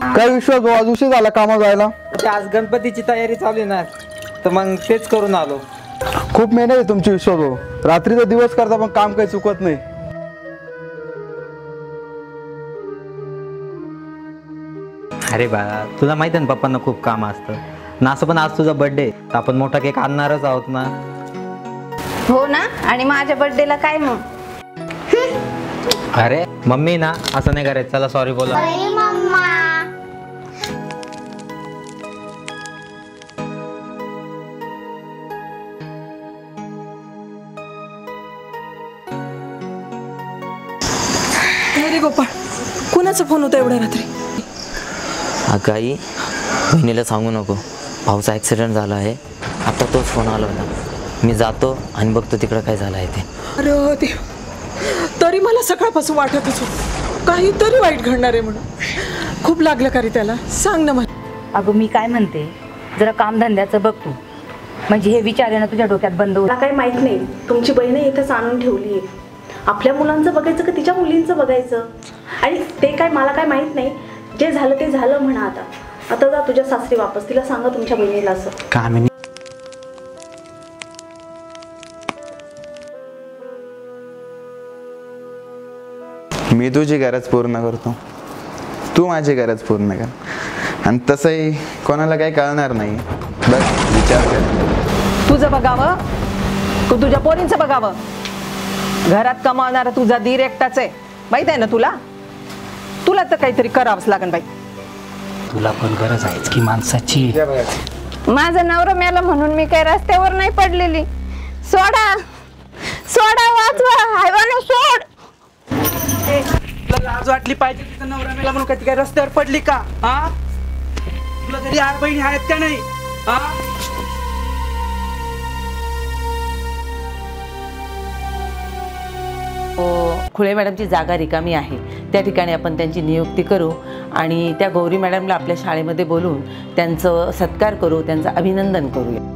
काय विश्वास भाऊ, आज उशीर झाला कामावर जायला? आज गणपतीची तयारी चालू आहे ना, तर मग तेच करून आलो. खूप मेहनत आहे तुमची विश्वास भाऊ. रात्रीचा दिवस करता पण काम काही चुकत नाही. अरे बाळा, तुला माहिती आहे ना पप्पांना खूप काम असतं ना. असं पण आज तुझा बर्थडे, तर आपण मोठा केक आणणारच आहोत ना. हो ना. आणि माझ्या बर्थडेला काय मग? अरे मम्मी ना, असं नाही करायचं. चला सॉरी बोला. अरे गोपाळ, कुणाचा फोन होता एवढ्या रात्री? अगं आई, बहिणीला सांगू नको, भाऊचा ॲक्सिडेंट झाला आहे. आता तोच फोन आला होता. मी जातो आणि बघतो तिकडं काय झालं आहे ते. अरे देव, तरी मला सकाळपासून वाटतच होतं काहीतरी वाईट घडणार आहे म्हणून. खूप लागलं का रे त्याला? सांग ना मला. अगं मी काय म्हणते, जरा कामधंद्याचं बघ तू. म्हणजे हे विचार आहे ना तुझ्या डोक्यात बंद होईल. मला काही माहित नाही. तुमची बहीण इथंच आणून ठेवली आहे. आपल्या मुलांचं बघायचं का तिच्या मुलींचं बघायचं? आणि ते काय मला काय माहित नाही. जे झालं ते झालं म्हणा. आता जा तुझ्या सासरी वापस. तिला सांगा तुमच्या बहिणीला असं. कामिनी, मी तुझी गरज पूर्ण करतो, तू माझी गरज पूर्ण कर. आणि तसंही कोणाला काही कळणार नाही. बस विचार कर. तुझं बघावं, तू तुझ्या पोरींचं बघावं. घरात कमावणारा तुझा दीर एकटाच आहे, माहित आहे ना तुला. तुला तर काहीतरी करावंच लागेल बाई. तुला पण गरज आहेच की माणसाची. माझा नवरा मेला म्हणून मी काही रस्त्यावर नाही पडलेली. सोडा सोडा, वाचवा, हायवाने सोड. तुला लाज वाटली पाहिजे. तिचा नवरा मेला म्हणून काय रस्त्यावर पडली का? हा, तुला घरी 8 बहिणी आहेत का नाही? हा, खुळे मॅडमची जागा रिकामी आहे, त्या ठिकाणी आपण त्यांची नियुक्ती करू आणि त्या गौरी मॅडमला आपल्या शाळेमध्ये बोलवून त्यांचं सत्कार करू, त्यांचं अभिनंदन करूया.